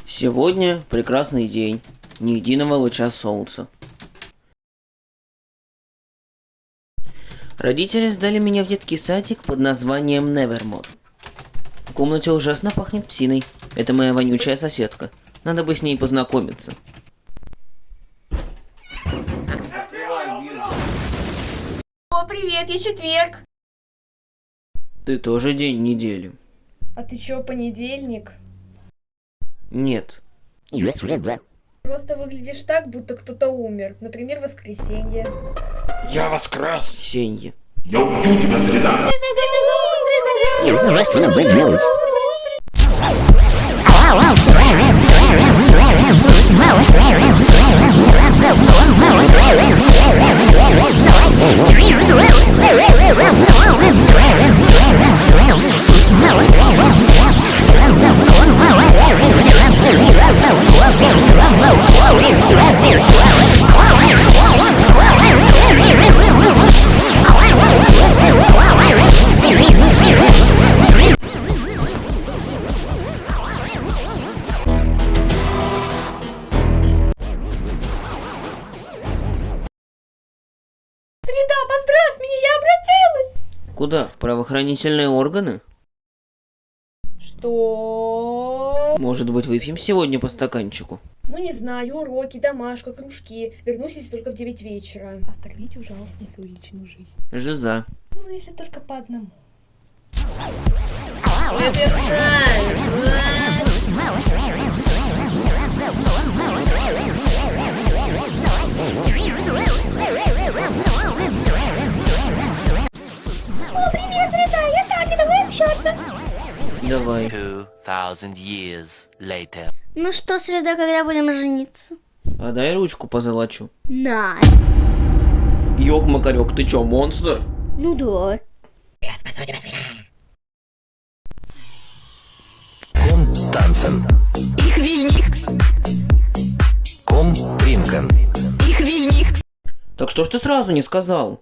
Сегодня прекрасный день, ни единого луча солнца. Родители сдали меня в детский садик под названием Невермор. В комнате ужасно пахнет псиной. Это моя вонючая соседка. Надо бы с ней познакомиться. О, привет, я четверг. Ты тоже день недели? А ты чё, понедельник? Нет. Просто выглядишь так, будто кто-то умер. Например, воскресенье. Я воскрес! Сенье. Я убью тебя, среда! Среда, поздравь меня, я обратилась! Куда? В правоохранительные органы? Что? Может быть, выпьем сегодня по стаканчику? Ну не знаю, уроки, домашка, кружки. Вернусь, если только в 9 вечера. Оторвите, ужалости, свою личную жизнь. Жиза. Ну, если только по одному. О, привет, Среда, я Таня, давай общаться. Давай. 2000 years later. Ну что, Среда, когда будем жениться? А дай ручку позолочу. На. Ёк-макарёк, ты чё, монстр? Ну да. Ком Тансен. Ich will nicht, Ком Принкен. ich will nicht. Так что ж ты сразу не сказал?